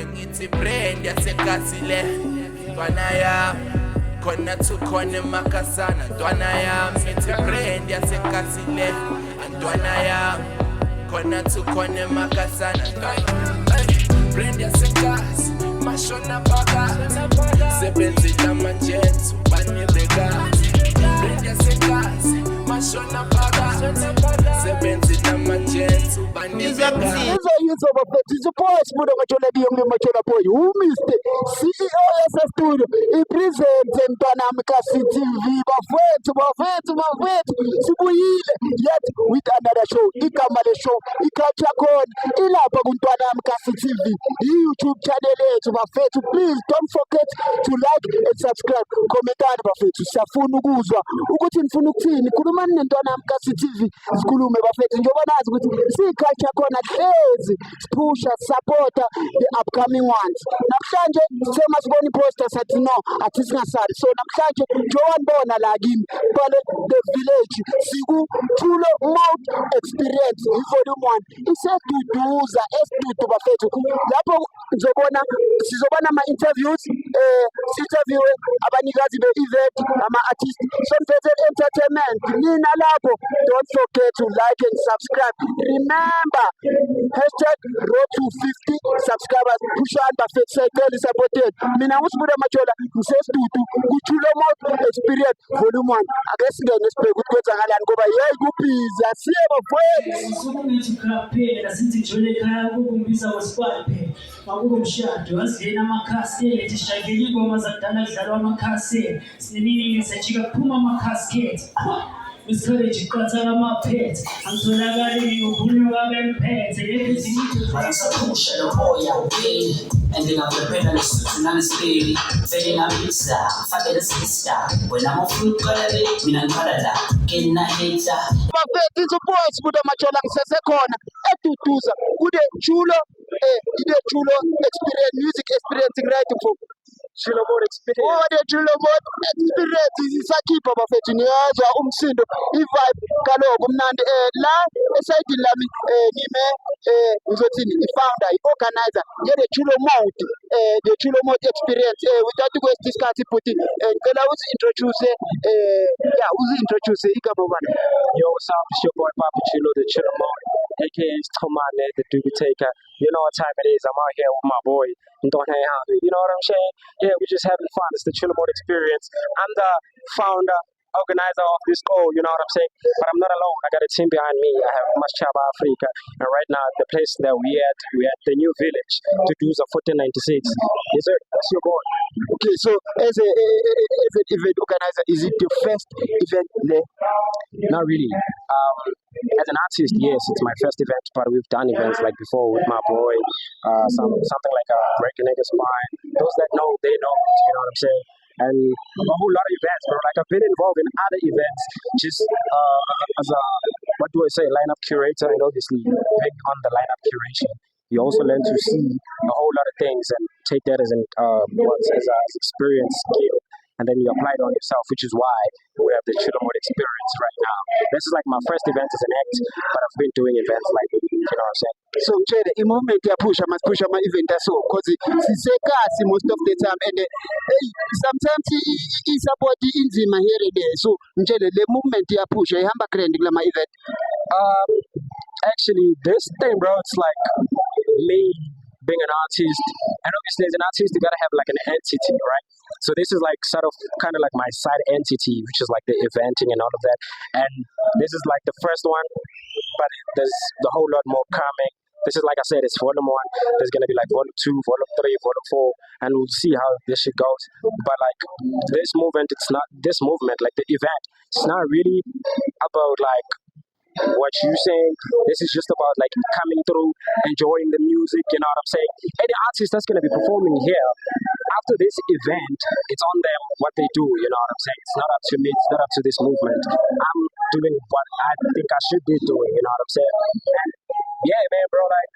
Ngithi brand yasekasile ntwana yami khona tukhona emakasana ntwana yami ngithi brand yasekasile ntwana yami khona tukhona emakasana brand yasekasi mashona phakathi sebenzile amajensi banibeka brand yasekasi mashona phakathi sebenzile amajensi banibeka Izo bafethu iziphosi muda machola diyo ngile machola boy who missed CEO SS Studio ipresent mntwanami kasi TV bafethu sibuyile yet with another show igama le show ikhatsha khona ilapha kuntwanami kasi TV YouTube channel yethu bafethu please don't forget to like and subscribe commentani bafethu siyafuna ukuzwa ukuthi nifuna ukuthini khulumani nentwanami kasi TV sikhulume bafethu njengoba nazi ukuthi sikhatsha khona hlezi pusha supporter the upcoming ones namhlanje sema sibona iposter sathi no athi singasabi so namhlanje njengoba la kimi bale the village siku Chulo Mouth Experience volume 1 iseduduza esidudu bafethu lapho sizobona ama interviews interview abanikazi be event ama artists Sonfetel Entertainment nina lapho don't forget to like and subscribe remember #road to 50 subscribers push on bafethu sayicela supported mina ngusibuda majola ngisestudio kuChulo Mouth Experience volume 1 ake singene sibheke ukuthi kwenzakalani ngoba hey kubhizi asiye bafethu usukumithi campaign asithi jole ekhaya kukumbiza kwesquad phela makubo mshado asivena amakhaseti sishayele ingoma zakudala kudlalwa amakhaseti siningi sejika kuphuma amakhaseti Miscourage iqathana amaphethe angitholakali ngokunyuka bemphethe lezizinto Pusha the boy out there, ending up the pen and the and steady, fading up inside, fucking the sister. When I'm a fruit color, I'm getting a hater. bafethu iziphosi muda machola ngisesekhona eduduza kude Chulo Chulo Experience music experience right for Chulo Mouth Experience. the Chulo Mouth Experience isakhipha bafethu niyazwa umsindo i-vibe kaloku mnandi la esayidini lami ngime ngizothini i-founder i-organizer ye-the Chulo Mouth the Chulo Mouth Experience without waste isikhathi futhi ngicela uzi-introduce uzi-introduce igama bani. Yo, what's up? It's your boy Papa Chulo, the Chulo Mouth, aka Tomane, the Doobie Taker. You know what time it is. I'm out here with my boy. You know what I'm saying? Yeah, we're just having fun. It's the Chulo Mouth Experience. I'm the founder, organizer of this goal, you know what I'm saying? But I'm not alone. I got a team behind me. I have Maschaba Africa. And right now, the place that we're at the new village, Tuduza 1496. Yes, sir. That's your boy. Okay, so as an event organizer, is it your first event there? Not really. As an artist, yes, it's my first event, but we've done events like before with my boy, something like a Break a Nigga's Spine. Those that know, they know, you know what I'm saying? And a whole lot of events, bro. Like I've been involved in other events, just as a, lineup curator, and obviously big on the lineup curation. You also learn to see a whole lot of things and take that as an as experience skill. And then you apply it on yourself, which is why we have the Chulo Mouth Experience right now. This is like my first event as an act, but I've been doing events like, you know what I'm saying? So Chede, in moment you push my event as well, because it's most of the time, and sometimes it's about the inzima here and there. So Chede, the movement you push, I am back my event. Actually, this thing, bro, it's like me being an artist, and obviously as an artist you gotta have like an entity, right? So this is like sort of kind of like my side entity, which is like the eventing and all of that. And this is like the first one, but there's the whole lot more coming. This is like I said, it's volume 1. There's gonna be like volume 2, volume 3, volume 4, and we'll see how this shit goes. But like this movement, like the event, it's not really about like what you're saying. This is just about like coming through, enjoying the music, you know what I'm saying? Any artist that's gonna be performing here, after this event, it's on them what they do, you know what I'm saying? It's not up to me, it's not up to this movement. I'm doing what I think I should be doing, you know what I'm saying? And yeah, man, bro, like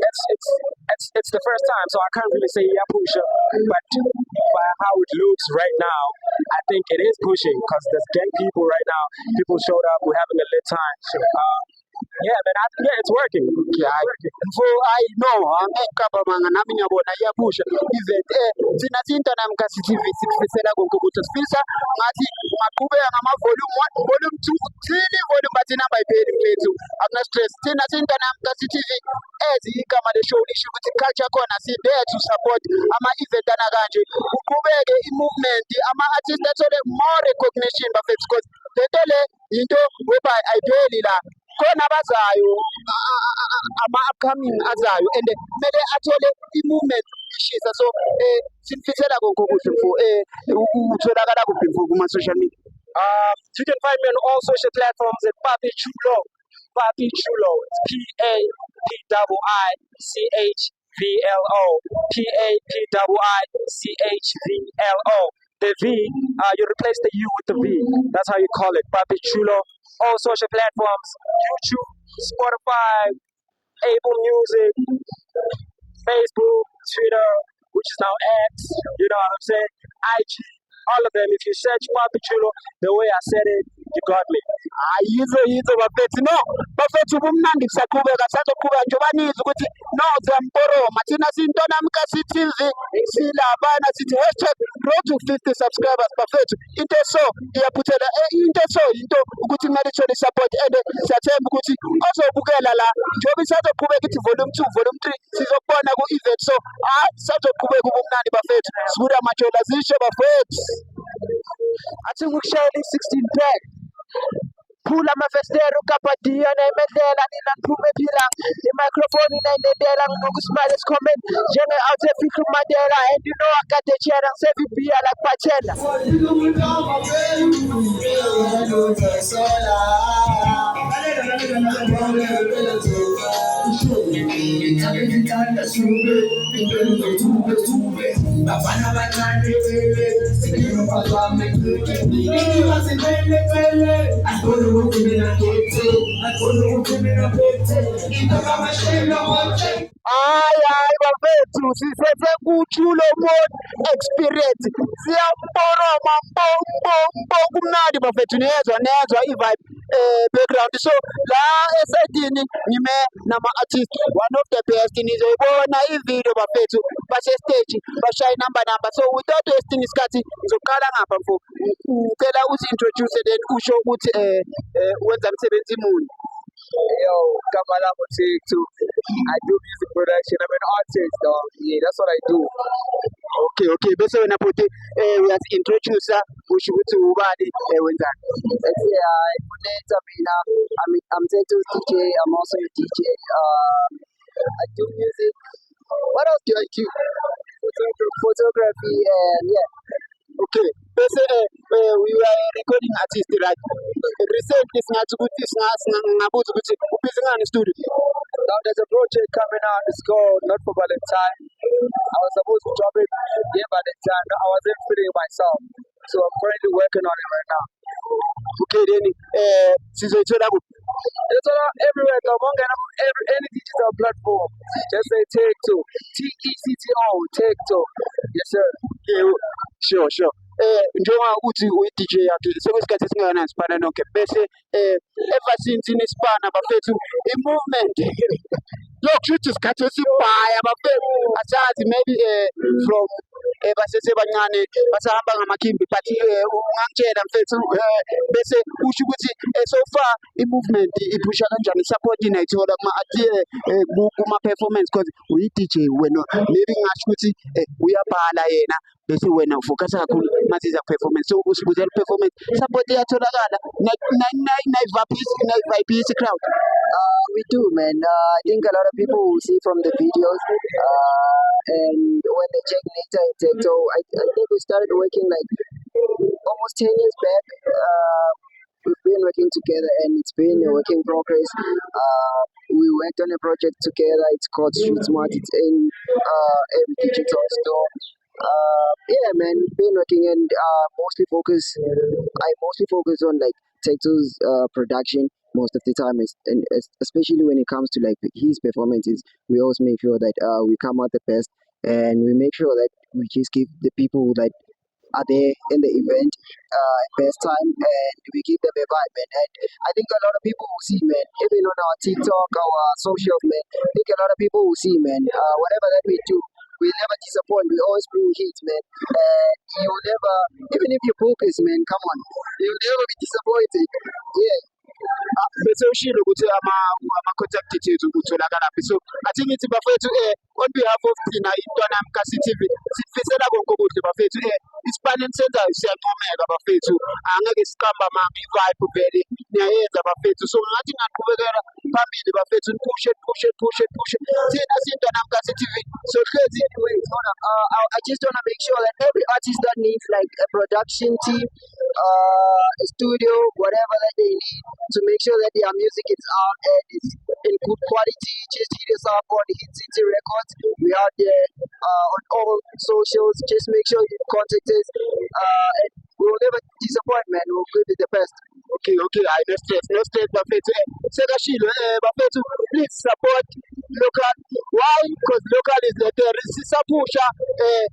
it's the first time, so I can't really say yeah pusher, but by how it looks right now, I think it is pushing because there's gang people right now. People showed up, we're having a lit time. Yeah, man, yeah, it's working. Yeah, mfo I know angekabamanga nami ngiyabona iyabusha event thina sintana mkasi TV sikufisela konke ukuthi sifisa ngathi ungaqhubeka ngama-volume 1 volume 2 thini volume bathi namba ipheli mfethu akuna stress thina sintana mkasi TV ezi igama le-show lisho ukuthi culture khona si there to support ama-event ana kanje kuqhubeke i-movement ama-artist athole more recognition bafethu because lento le into whereby ayipheli la khona abazayo ama-upcoming azayo and kumele athole i-movement ishisa so simfisela konke okuhle mfo utholakala kuphi mfo kuma-social media. You can find me on all social platforms at Papi Chulo. Papi Chulo. It's PAPICHVLO. PAPICHVLO. The V, you replace the U with the V. That's how you call it. Papi Chulo. All social platforms. YouTube, Spotify, Apple Music, Facebook, Twitter, which is now X. You know what I'm saying? IG. All of them. If you search Papi Chulo, the way I said it, you got me. yizo bafethu no bafethu kumnandi kusaqhubeka sazoqhubeka njengoba nizi ukuthi no ziyamporoma thina sintona mkasi TV silabana sithi #road to 50 subscribers bafethu into so iyaphuthela into so into ukuthi kumele ithole support and siyathemba ukuthi ozobukela la njengoba isazoqhubeka ithi volume 2 volume 3 sizokubona ku-event so sazoqhubeka ubumnandi bafethu sibuda majola zisho bafethu athi ngikushayela i-16 pack phula amafestero kapadiya nayimedlela nina niphume phila imicrophone inayinedela nginokusmile esikhomeni njenge-out efikra umadela and you know I got the cheddar ngisevibhiya like bartender Bafana bancane hayi bafethu sisethe kuchulo mode experience siyamporoma mpo kumnandi bafethu niyezwa i-vibe background so la esayidini ngime nama-artist one of the best nizoyibona ivideo bafethu basestage bashaya inamba so without wasting isikhathi ngizoqala ngapha mfo ngicela uzi-introduce then usho ukuthi wenza msebenzi muni. Yo, Kamalamo Take Two. I do music production. I'm an artist, dog. Yeah, that's what I do. Okay bese wena futhi uyazi-introduce usho ukuthi ubani wenzani. Yeah, I'm Take Two's DJ. I'm also a DJ. I do music. What else do I do? Photography and yeah. Okay bese we are a recording artist right recently singathi ukuthi singabuza ukuthi ubhizi ngani studio. Now there's a project coming out. It's called Not for Valentine. I was supposed to drop it Valentine. I wasn't feeling myself, so I'm currently working on it right now. Okay then sizoyithola kuphi? It's all everywhere. Any digital platform. Just say Take Two. TECTO. Take Two. Yes sir. Sure njengoba uthi uyi-DJ yakhe sekwesikhathi esingakanani sibana nonke bese ever since nisibana bafethu i-movement lokhu shuthi isikhathi esibhaya bafethu asazi maybe from basesebancane basahamba ngamakhimbi but ungangitshela mfethu bese usho ukuthi so far i-movement iphusha kanjani i-support inayithola kuma-performance because uyi-DJ wena maybe ngingasho ukuthi uyabhala yena bese wena ufocus kakhulu maziza performance so usibuzela performance support iyatholakala nayivibhisa crowd. We do, man. I think a lot of people will see from the videos, and when they check later in TikTok, I think we started working like almost 10 years back. We've been working together, and it's been a work in progress. We worked on a project together. It's called Street Smart. It's in every digital store. Yeah, man, we've been working and I mostly focus on like TikTok's production most of the time, and especially when it comes to like his performances, we always make sure that we come out the best, and we make sure that we just give the people that are there in the event at best time, and we give them a vibe, man. And I think a lot of people will see, man, even on our TikTok, our socials, man. I think a lot of people will see, man. Whatever that we do, we never disappoint. We always bring heat, man. You will never, even if you focus, man, come on, you'll never be disappointed. Yeah. bese ushilo ukuthi ama-contact details ukutholakala phi. So I think it's bafethu on behalf of thina intwana Mkasi TV sifisela konke okuhle bafethu isipani senzayo siyancomeka bafethu, angeke siqamba mama i-vibe vele niyayenza bafethu. So ngathi ngaqhubekela phambili bafethu, pushe thina siyintwana Mkasi TV. So hlezi Wait, hold on. I just want to make sure that every artist that needs like a production team, a studio, whatever that they need to make sure that their music is out and is in good quality, just hit us up on Hit City Records. We are there on all socials. Just make sure you contact us, and we will never disappoint, man. We'll give you the best. okay, hayi no stress bafethu. Sekashilo bafethu, please support local. Why? Because local is the sisapusha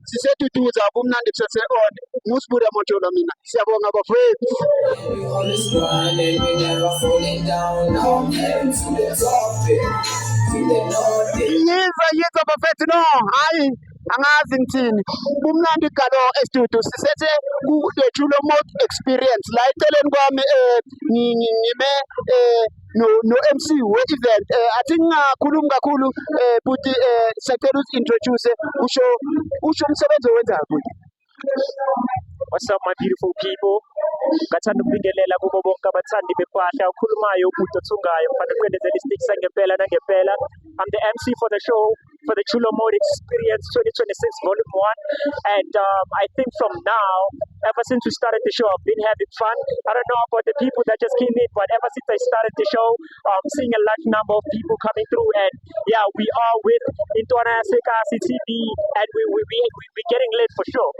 siseduduza kumnandi on ngusibula motsholo mina. Siyabonga bafethu. We always grinding, we never falling down. Now heading to the top, feel the north. Yiza bafethu, no hayi angazi ngithini. Kumnandi galo estudio sisethe ku-the Chulo Mode experience la eceleni kwami ngime no MC we-event. Athi ngingakhulumi kakhulu but sicela usi-introduce usho umsebenzi owenzayo buti. What's up, my beautiful people? Ngathanda ukubingelela kubo bonke abathandi bempahla okhulumayo ubhuti othungayo mfana kwendezela isitick sangempela nangempela. I'm the MC for the show, for the Chulo Mode Experience 2026 Volume 1. And I think from now, ever since we started the show, I've been having fun. I don't know about the people that just came in, but ever since I started the show, I'm seeing a large number of people coming through. And yeah, we are with Intwana Mkasi TV, and we're getting lit for sure.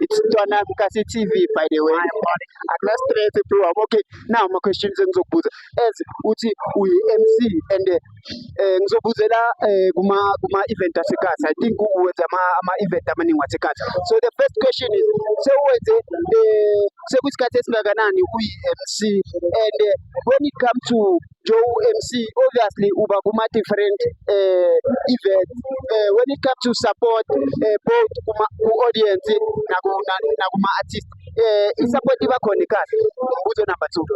It's Intwana Mkasi TV, by the way. Akula stress bro. Okay, now my questions engizokubuza as uthi uyi-MC and ngizobuzela kuma event asekhaya. I think uwenza ama event amaningi wasekhaya. So the first question is, sewenze sekuyisikhathi esingakanani uyi-MC, and when it comes to Joe MC, obviously uba kuma different events. When it comes to support both ku audience na kuma artist, i-support iba khona kahle. Umbuzo number 2.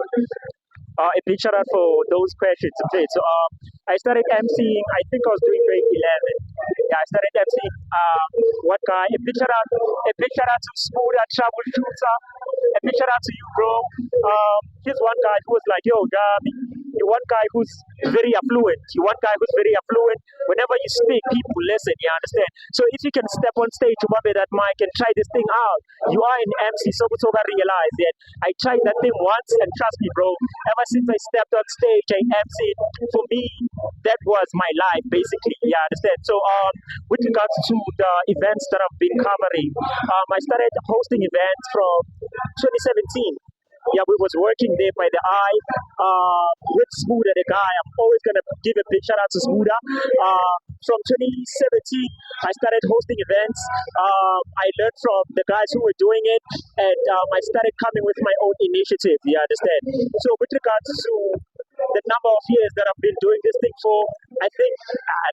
A big shout out for those questions. Okay, so I started MCing, I think I was doing grade 11. Yeah, I started MCing. What guy? A big shout out to Smooth Travel Shooter. A big shout out to you, bro. Here's one guy who was like, yo, you're one guy who's very affluent. You're one guy who's very affluent. Whenever you speak, people listen, you understand? So if you can step on stage, remember that mic and try this thing out. You are an MC, so I realized that I tried that thing once, and trust me, bro, ever since I stepped on stage, I MC'd. For me, that was my life, basically, you understand? So with regards to the events that I've been covering, I started hosting events from 2017. Yeah, we was working there by the eye with Smooda, the guy. I'm always going to give a big shout out to Smooda. From 2017, I started hosting events. I learned from the guys who were doing it, and I started coming with my own initiative, you understand? So with regards to the number of years that I've been doing this thing for, I think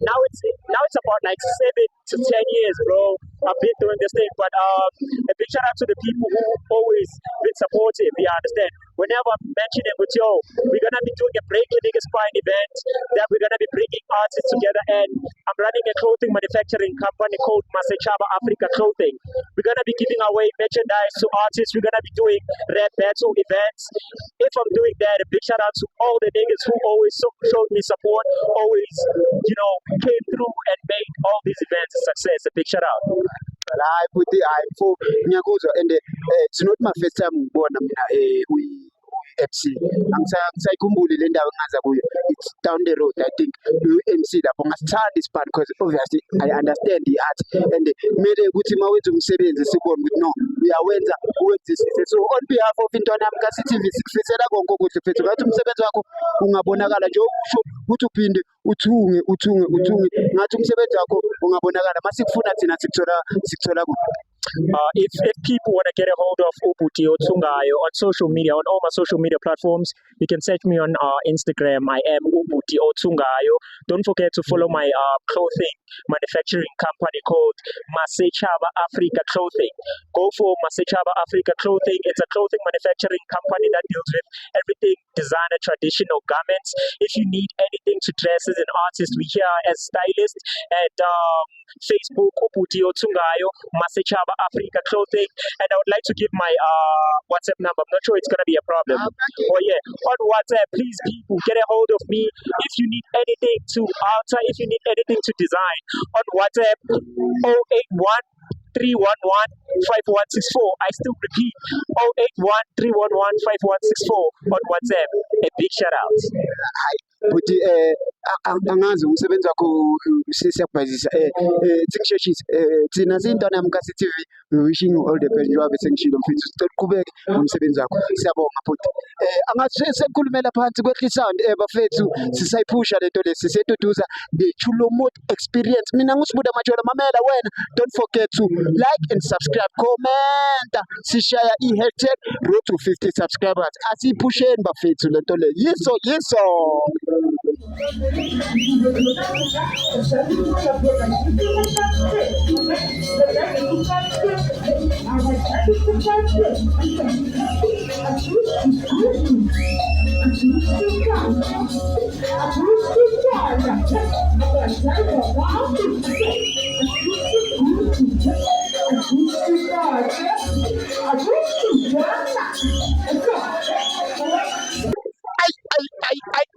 now it's about like 7 to 10 years, bro. I've been doing this thing, but a big shout out to the people who always been supportive, you understand? Whenever I'm mentioning with yo, we're gonna be doing a Break Your Niggas Spine event, that we're gonna be bringing artists together, and I'm running a clothing manufacturing company called Masechaba Africa Clothing. We're gonna be giving away merchandise to artists. We're gonna be doing rap battle events. If I'm doing that, a big shout out to all the niggas who always showed me support, always, came through and made all these events a success. A big shout out. I put the eye for Nyagozo, and it's not my first time ngibona mina MC. Ngisayikhumbule le ndawo engaza kuyo. It's down the road, I think. MC lapho ngasithanda isipani because obviously I understand the art, and kumele ukuthi mawenza umsebenzi sibone ukuthi no uyawenza uwenzisise. So on behalf of Intwana Mkasi TV sikufisela konke okuhle mfethu. Ngathi umsebenzi wakho ungabonakala nje usho ukuthi uphinde uthunge ngathi umsebenzi wakho ungabonakala. Masikufuna thina sikuthola kuphi. if people want to get a hold of Ubuti Otungayo on social media, on all my social media platforms, you can search me on Instagram. I am Ubuti Otungayo. Don't forget to follow my clothing manufacturing company called Masechaba Africa Clothing. Go for Masechaba Africa Clothing. It's a clothing manufacturing company that deals with everything designer, traditional garments. If you need anything to dress as an artist, we here as stylists at Facebook, Ubuti Otungayo, Masechaba Africa Clothing. And I would like to give my WhatsApp number. I'm not sure it's going to be a problem. Oh yeah, on WhatsApp, please people, get a hold of me. If you need anything to alter, if you need anything to design, on WhatsApp, 081 311 5164. I still repeat, 081 311 5164 on WhatsApp. A big shout out. Buti angazi umsebenzi wakho sisiyakubhazisa singisheshise thina sintwana yamkasi TV wishing you all the best njengoba sengishilo mfethu sicela uqhubeke nomsebenzi wakho siyabonga buti angathi sekukhulumela phansi kwehle sound bafethu sisayiphusha lento lesi seduduza the Chulo Mode experience mina ngusibuda majola mamela wena don't forget to like and subscribe comment sishaya i-hashtag road to 50 subscribers asiphusheni bafethu lento le yiso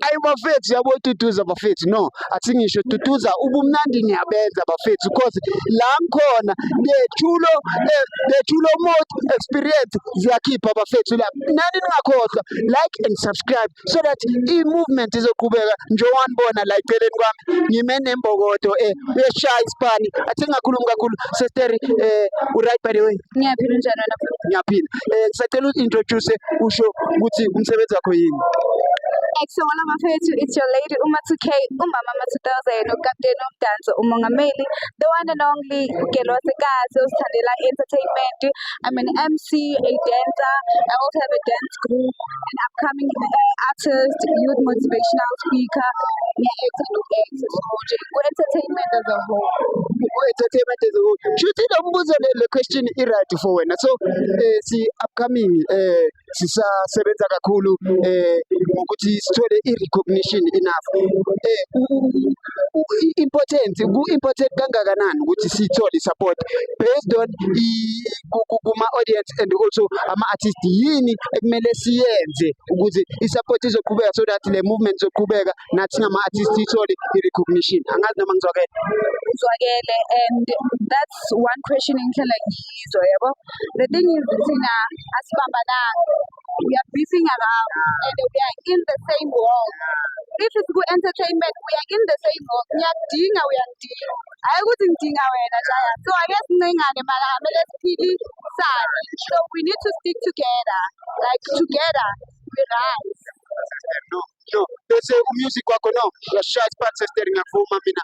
ayi bafethu yabo tutuza bafethu no athi ngisho tutuza ubumnandi niyabenza bafethu because la ngikhona the Chulo Mode experience ziyakhipha bafethu la nani ningakhohlwa like and subscribe so that i-movement izoqhubeka njengowanibona la eceleni kwami ngime nembokodo uyashaya isipani athi ngakhuluma kakhulu sister right by the way Ngiyaphila njani wena? ngiyaphila ngisacela uintroduce usho ukuthi umsebenzi wakho yini. Excellent mafethu, it's your lady Uma 2K, umama 2000, ukapteni umdanso, umongameli, the one and only Ugelo Wasekazi, usithandela entertainment. I'm an MC, a dancer. I also have a dance group, an upcoming artist, youth motivational speaker. Entertainment as a whole. Entertainment as a whole. Should you umbuzo le question right for wena. So si upcoming sisasebenza kakhulu ukuthi sithole i-recognition enough. Important kangakanani ukuthi sithole support based on kuma audience and also ama artists yini ekumele siyenze ukuthi i-support izoqhubeka so that le movement izoqhubeka nathi ngama artists sithole i-recognition. Angazi noma ngizwakele, and that's one question engihlala ngiyizwa yabo. The thing is thina asibambananga, we are beefing around and we are in the same world. If it's good entertainment, we are in the same world. Ngiyakudinga uyangidinga, hayi ukuthi ngidinga wena jaya. So I guess ningane mara kumele siphilisane. So we need to stick together, like together we rise. No, bese music wakho no yashaya isipani sister ngiyavuma mina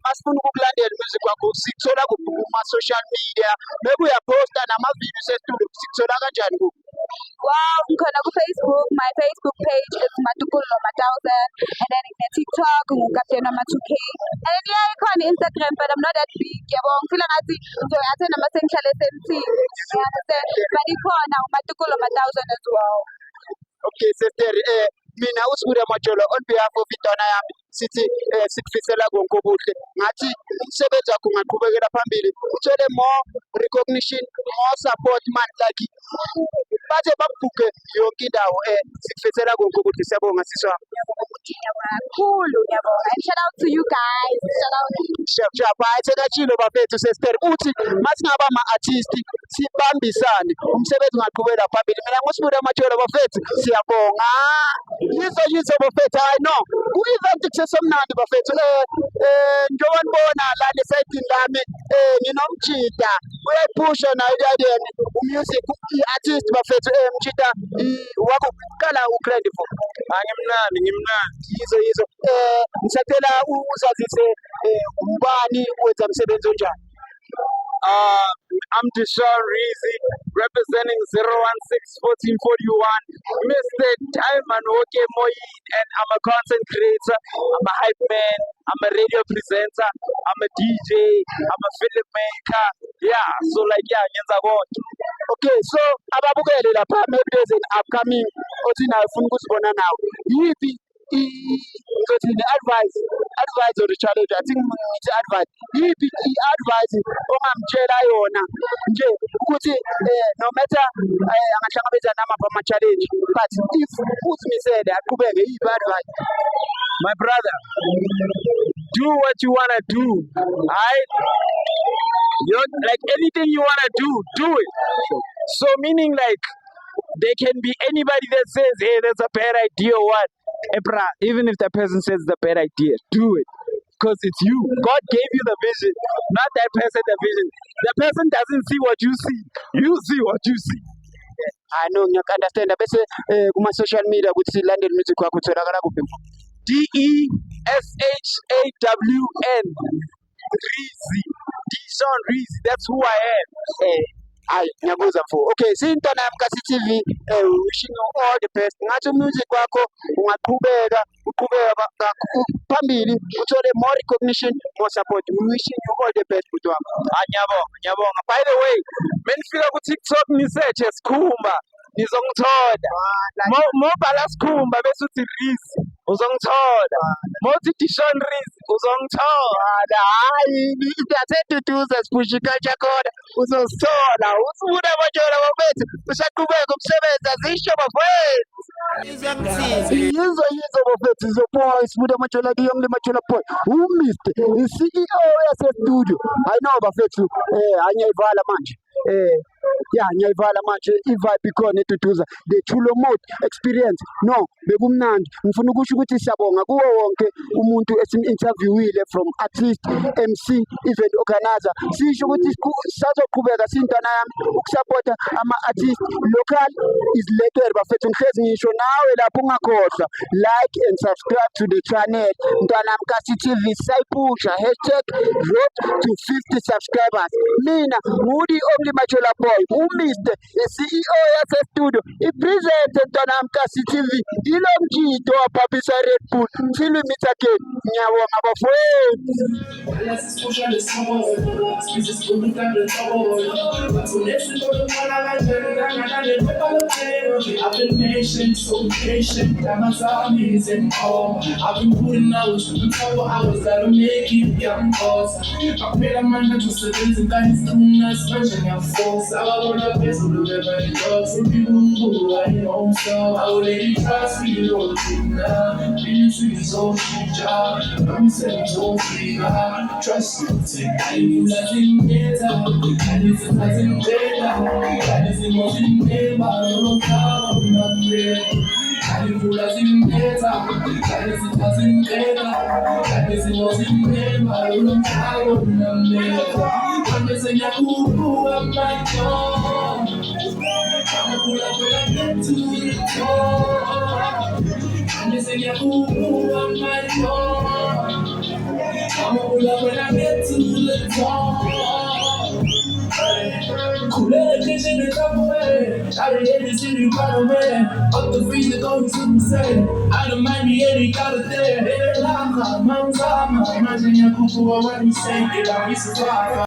masifuna ukukulandela music wakho sikuthola kuma social media maybe uyaposta nama videos estudio sikuthola kanjani ku Wow, ngikhona ku Facebook. My Facebook page is Matukulo Noma 1000, and then in TikTok ngukapteni Noma 2K, and yeah, ikhona Instagram, but I'm not that big. Yabo ngifila ngathi ngizoyathena nama sengihlale sentini. But ikhona Matukulo Noma 1000 as well. Okay sister mina usibuda majola on behalf of intwana yami sithi sikufisela konke obuhle ngathi umsebenzi wakho ungaqhubekela phambili uthole more recognition, more support man like baze bakubhuke yonke indawo sikufisela konke obuhle siyabonga siswa Cool, and shout out to you guys. Shout out. Shap ayithekachilo bafethu sister uthi masingaba ama artist sibambisane umsebenzi ungaqhubeka phambili mina ngosibuda majola bafethu siyabonga yizo bafethu hayi no ku-event kusesomnandi bafethu njengobanibona la lesayidini lami nginomjida uyayiphusha nayo kayeni umusic i-artist bafethu mjida wakho qala ugrand for Ngimnandi. yizo ngisacela uzazise ubani wenza umsebenzi onjani. I'm Deshaun Reezy, representing 016-1441, Mr. Diamond Woke Moyin, and I'm a content creator, I'm a hype man, I'm a radio presenter, I'm a DJ, I'm a filmmaker. Yeah, so like, yeah, ngenza konke. Okay, so ababukele lapha, maybe there's an upcoming othi nayo ufuna ukuzibona nawo. Yiphi ngizothi advice or challenge, I think ngithi advice. Yiphi i-advice ongamtshela yona nje ukuthi no matter angahlangabezana namaphi ama-challenge, but if uzimisele aqhubeke, yiphi advice? My brother, do what you wanna do, alright? Like anything you wanna do it. So meaning like there can be anybody that says, hey, that's a bad idea or what. Bruh, even if that person says it's a bad idea, do it. Because it's you. God gave you the vision, not that person the vision. The person doesn't see what you see. You see what you see. I know, you can understand. Bese kuma social media ukuthi landed music wakho utholakala kuphi? DESHAWN Reezy. Deshaun Reezy. That's who I am. Hayi ngiyabuza mfo. Okay, siyintwana yami kaCTV, wishing you all the best. Ngathi music wakho ungaqhubeka phambili, uthole more recognition, more support. We wishing you all the best bhuti wami. Ngiyabonga. By the way, menifika ku TikTok nisearch Sikhumba, nizongithola. Mobhala Sikhumba bese uthi Reezy, uzongithola. Mothi Deshaun Reezy, uzongithola. Hayi, ithathe Spushi Culture Corner, uzosithola. Usifuna abatshela bafethu, usaqhubeka umsebenzi azisho bafethu. Yizo bafethu, izo boys, sifuna amatshela kuyonke amatshela boy. Mr. i-CEO yase-studio. I know bafethu, angiyayivala manje. Ngiyayivala manje, i-vibe ikhona eduduza. The Chulo Mode experience, no, bekumnandi. Ngifuna ukusho ukuthi siyabonga kuwo wonke umuntu esim-interviewile, from artist, MC, event organizer. Sisho ukuthi sazoqhubeka siyintwana yami ukusupporta ama-artist local is later bafethu. Ngihlezi ngisho nawe lapho ungakhohlwa, like and subscribe to the channel. Mntwana yami kaCTV sayipusha, #road to 50 subscribers. Mina ngudi only Machola boy, Mr. CEO yase-studio, ipresente mntwana yami kaCTV, ilo mjito waphaphisa Red Bull. Till we meet again, ngiyabonga bafowethu. I've been patient, so patient, that my time is in call. I've been putting hours, and couple hours that'll make you young boss. I pray a man that just says and that is doing us, punching your force. I want to best to do everybody dogs, if you who I know so. I will let it trust me, you know, now. Been to his own job, I'm saying, so free, trust me, I need nothing better, I need nothing better, I need nothing better, I don't know. I need to love him better. I need to love him better. I need to love him better. I don't know how I'm better. I'm just saying, I'm my God. I'm pull up when I get to the top. I'm just saying, I'm my God. I'm pull up when I get to the top. Cool education is up away. I don't hate this city right away. Up the freezer going to the say. I don't mind me any kind of day. Hey, I'm imagine your people already say it. I be surprised.